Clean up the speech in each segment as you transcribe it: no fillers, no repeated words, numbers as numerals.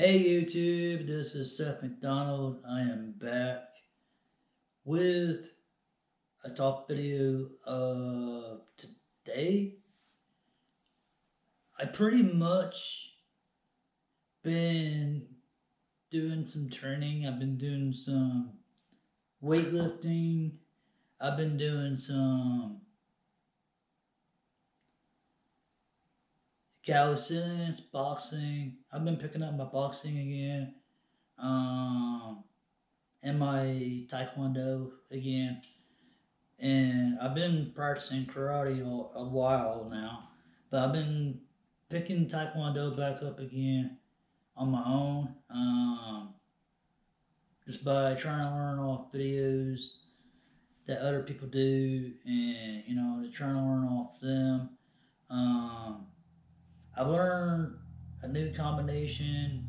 Hey YouTube, this is Seth McDonald. I am back with a talk video of today. I pretty much been doing some training. I've been doing some weightlifting. I've been doing some calisthenics, boxing. I've been picking up my boxing again. And my taekwondo again. And I've been practicing karate a while now, but I've been picking taekwondo back up again on my own, just by trying to learn off videos that other people do, and trying to learn off them. Um, I've learned a new combination,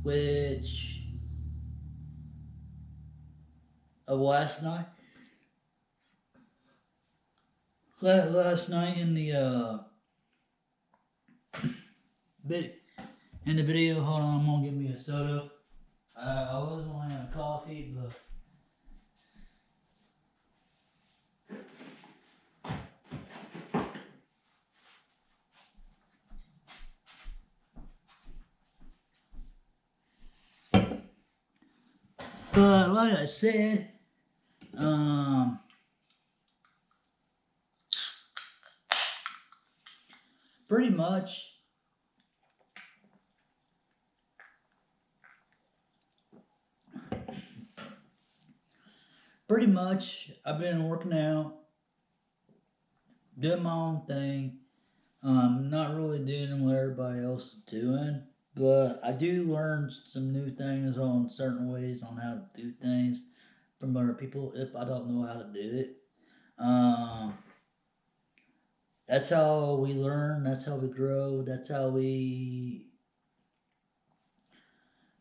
which of last night in the bit in the video. Hold on, I'm gonna get me a soda. I was only having coffee, but like I said, pretty much I've been working out, doing my own thing. Not really doing what everybody else is doing, but I do learn some new things on certain ways on how to do things from other people if I don't know how to do it. That's how we learn, that's how we grow, that's how we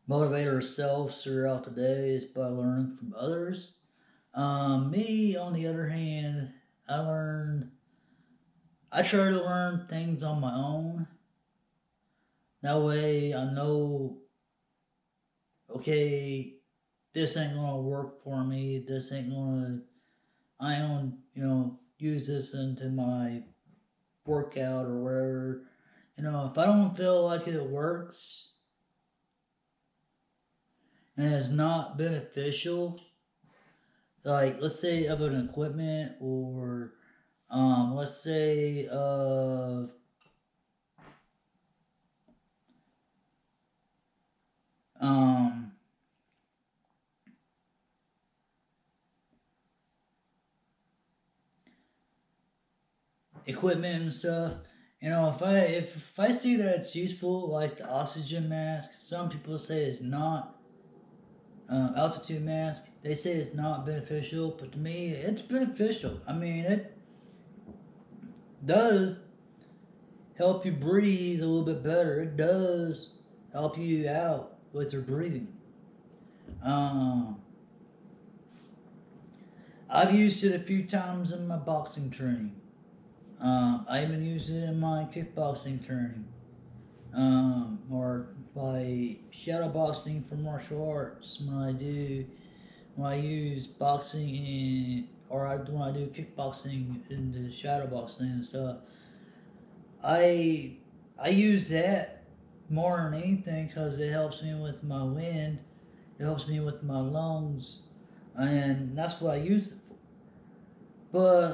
motivate ourselves throughout the day, is by learning from others. Me, on the other hand, I try to learn things on my own. That way I know, okay, this ain't gonna work for me. I don't, use this into my workout or wherever. If I don't feel like it works and it's not beneficial, like let's say of an equipment, or let's say of um equipment and stuff. If I see that it's useful, like the oxygen mask, some people say it's not. Altitude mask, they say it's not beneficial, but to me, it's beneficial. I mean, it does help you breathe a little bit better. It does help you out with your breathing. Um, I've used it a few times in my boxing training. I even used it in my kickboxing training. Or by shadow boxing for martial arts when I use boxing when I do kickboxing and the shadow boxing and stuff. I I use that more than anything because it helps me with my wind. It helps me with my lungs, and that's what I use it for. But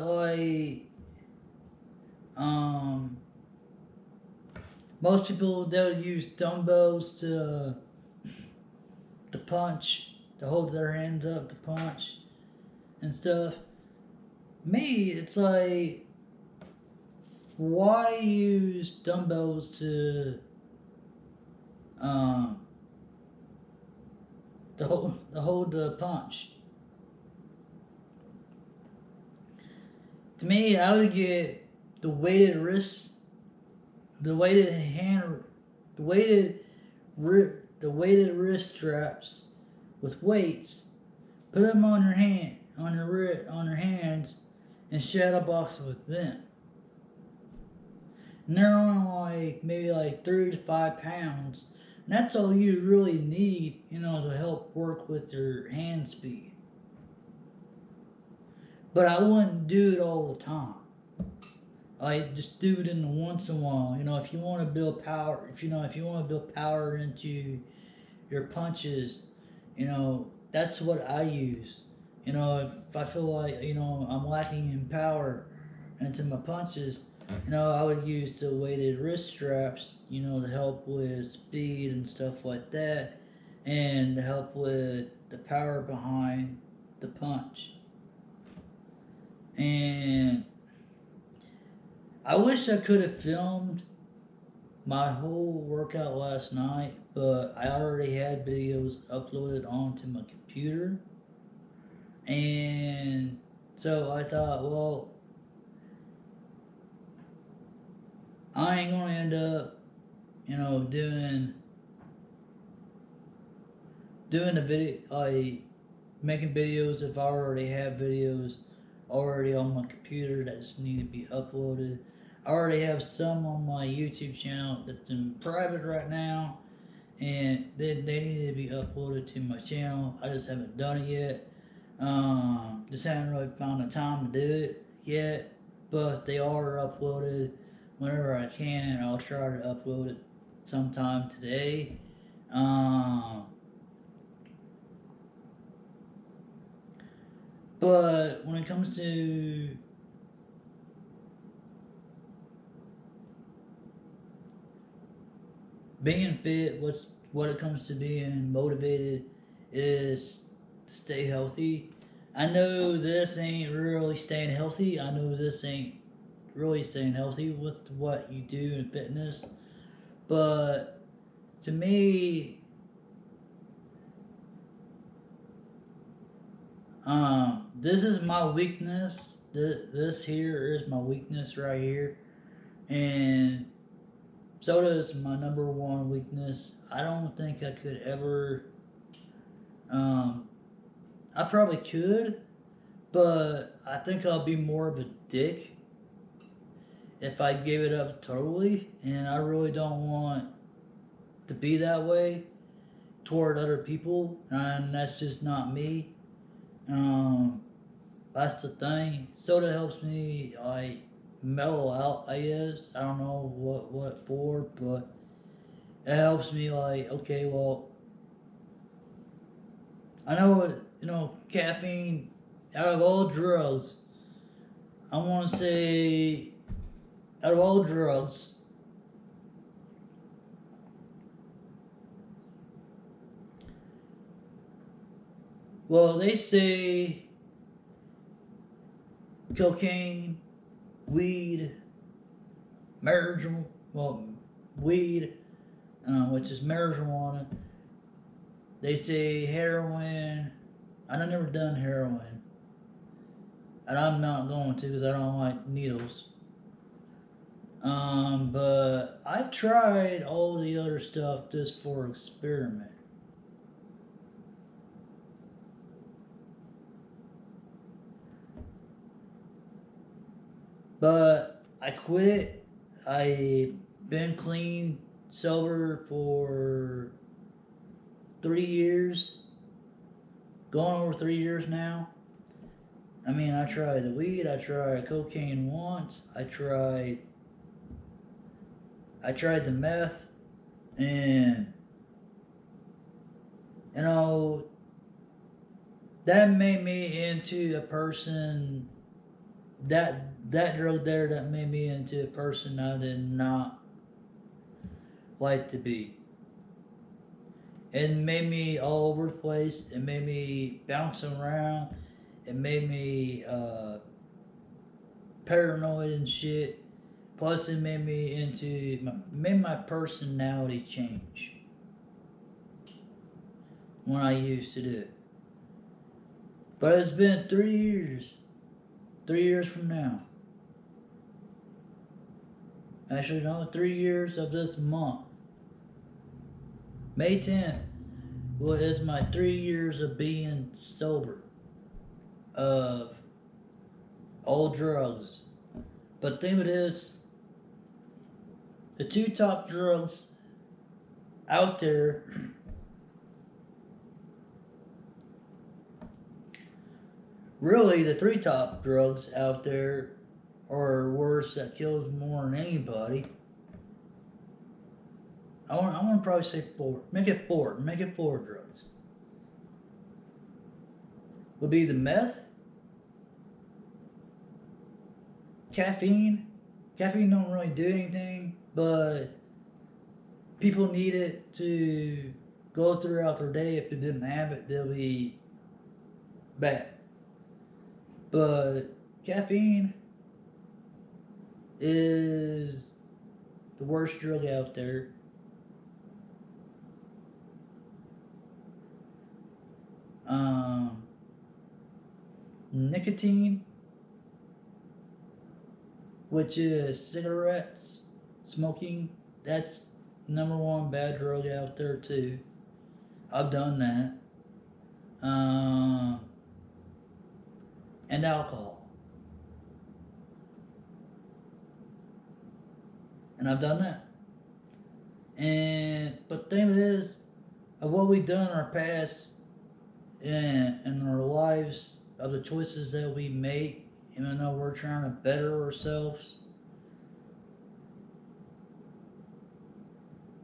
um, most people they'll use dumbbells to punch, to hold their hands up to punch and stuff. Me, it's like, why use dumbbells um to hold the punch? To me, I would get the weighted wrist, the weighted hand, the weighted the weighted wrist straps with weights. Put them on your on your hands, and shadow box with them. And they're only like maybe like 3 to 5 pounds, And that's all you really need, to help work with your hand speed. But I wouldn't do it all the time. I just do it in the once in a while. If you want to build power, if you want to build power into your punches, that's what I use. If I feel like, I'm lacking in power into my punches, I would use the weighted wrist straps, to help with speed and stuff like that, and to help with the power behind the punch. And I wish I could have filmed my whole workout last night, but I already had videos uploaded onto my computer. And so I thought, well, I ain't gonna end up, doing the video, like making videos if I already have videos already on my computer that just need to be uploaded. I already have some on my YouTube channel that's in private right now, and they need to be uploaded to my channel. I just haven't done it yet. Just haven't really found the time to do it yet, but they are uploaded whenever I can, and I'll try to upload it sometime today. But when it comes to being fit, what it comes to being motivated is to stay healthy. I know this ain't really staying healthy. I know this ain't really staying healthy with what you do in fitness. But to me, this is my weakness. This here is my weakness right here. And soda is my number one weakness. I don't think I could ever. I probably could, but I think I'll be more of a dick if I gave it up totally. And I really don't want to be that way toward other people, and that's just not me. That's the thing. Soda helps me like mellow out, I guess. I don't know what for, but it helps me like, okay, well, I know what, caffeine, out of all drugs, I want to say, out of all drugs, well, they say cocaine, weed, marijuana, weed, which is marijuana. They say heroin. I've never done heroin, and I'm not going to because I don't like needles. But I've tried all the other stuff just for experiment. But I quit. I been clean, sober for 3 years. Going over 3 years now. I mean, I tried the weed. I tried cocaine once. I tried the meth, and that made me into a person that drug there that made me into a person I did not like to be. It made me all over the place. It made me bounce around. It made me paranoid and shit. Plus, it made my personality change when I used to do it. But it's been 3 years. 3 years from now. Actually, no, 3 years of this month. May 10th is my 3 years of being sober of all drugs. But the thing of it is, the two top drugs out there, really the three top drugs out there are worse that kills more than anybody. I want to probably say four. Make it four. Make it four drugs. Would be the meth, caffeine. Caffeine don't really do anything, but people need it to go throughout their day. If they didn't have it, they'll be bad. But caffeine is the worst drug out there. Nicotine, which is cigarettes, smoking, that's number one bad drug out there too. I've done that. And alcohol. And I've done that. But the thing is, of what we've done in our past and in our lives, of the choices that we make, even though we're trying to better ourselves,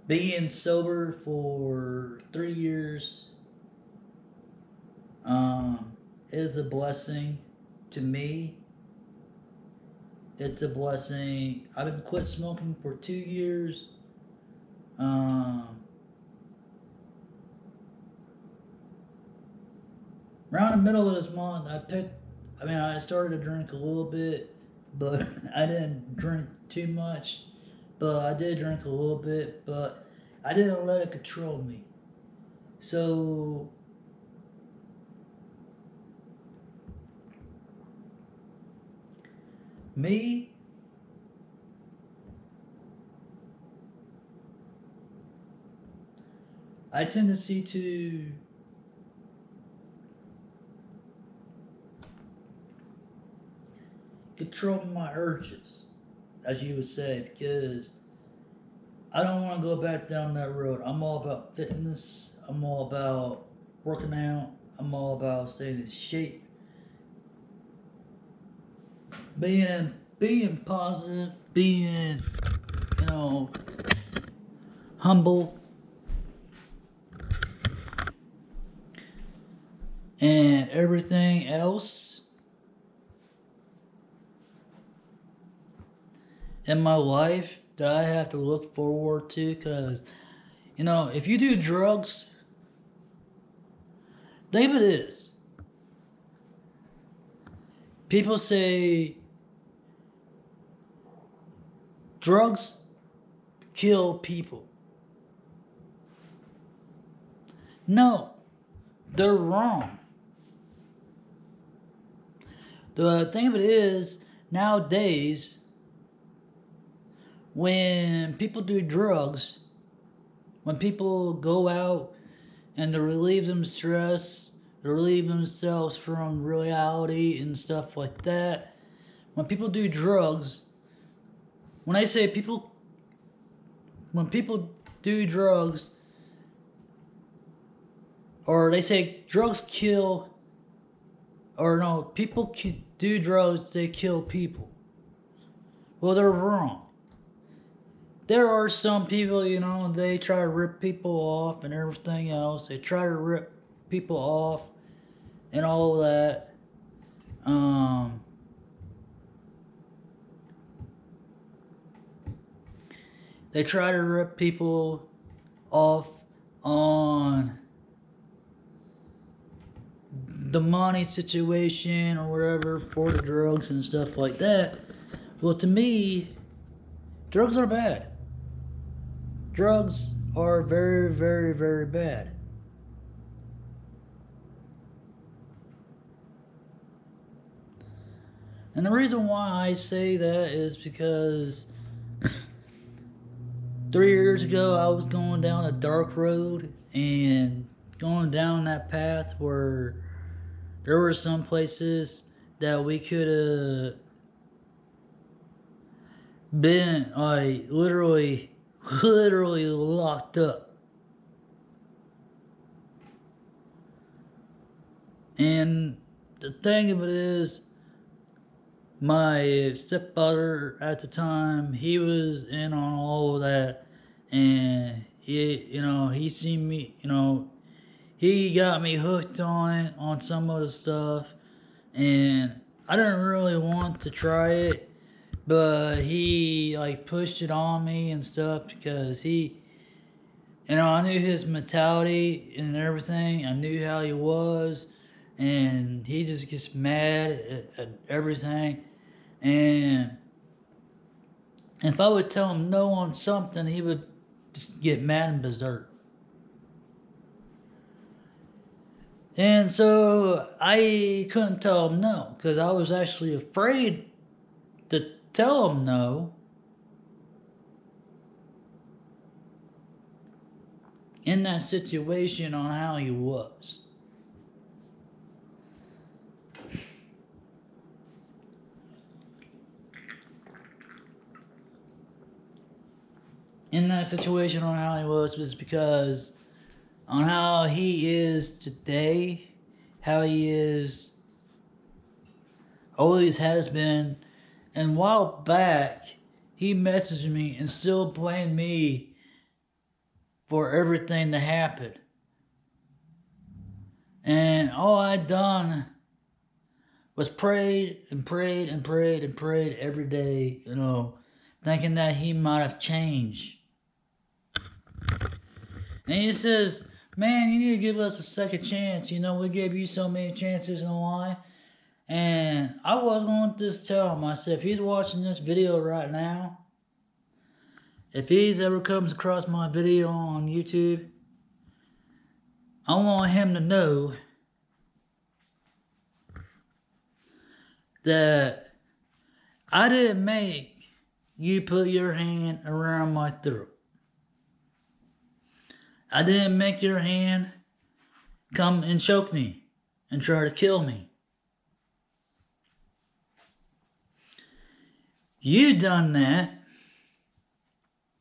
being sober for 3 years is a blessing to me. It's a blessing. I've been quit smoking for 2 years. Around the middle of this month, I started to drink a little bit, but I didn't drink too much. But I did drink a little bit, but I didn't let it control me. So, me, I tendency to control my urges, as you would say, because I don't want to go back down that road. I'm all about fitness. I'm all about working out. I'm all about staying in shape. Being positive, being, humble, and everything else in my life that I have to look forward to, because if you do drugs, think of it is, people say drugs kill people. No, they're wrong. The thing of it is, nowadays, when people do drugs, when people go out and to relieve them stress, to relieve themselves from reality and stuff like that, when people do drugs, when people do drugs, or they say drugs kill, or no, people do drugs, they kill people. Well, they're wrong. There are some people, they try to rip people off and everything else. They try to rip people off and all that. They try to rip people off on the money situation or whatever for the drugs and stuff like that. Well, to me, drugs are bad. Drugs are very, very, very bad. And the reason why I say that is because 3 years ago I was going down a dark road and going down that path where there were some places that we could have been like literally locked up. And the thing of it is, my stepfather at the time, he was in on all of that, and he seen me, he got me hooked on it, on some of the stuff, and I didn't really want to try it, but he like pushed it on me and stuff because I knew his mentality and everything. I knew how he was, and he just gets mad at everything. And if I would tell him no on something, he would just get mad and berserk. And so I couldn't tell him no because I was actually afraid to tell him no in that situation on how he was. In that situation on how he was because on how he is today, how he is, always has been, and a while back, he messaged me and still blamed me for everything that happened. And all I'd done was prayed and prayed and prayed and prayed every day, thinking that he might have changed. And he says, man, you need to give us a second chance. We gave you so many chances in life. And I was going to just tell him, I said, if he's watching this video right now, if he's ever comes across my video on YouTube, I want him to know that I didn't make you put your hand around my throat. I didn't make your hand come and choke me and try to kill me. You done that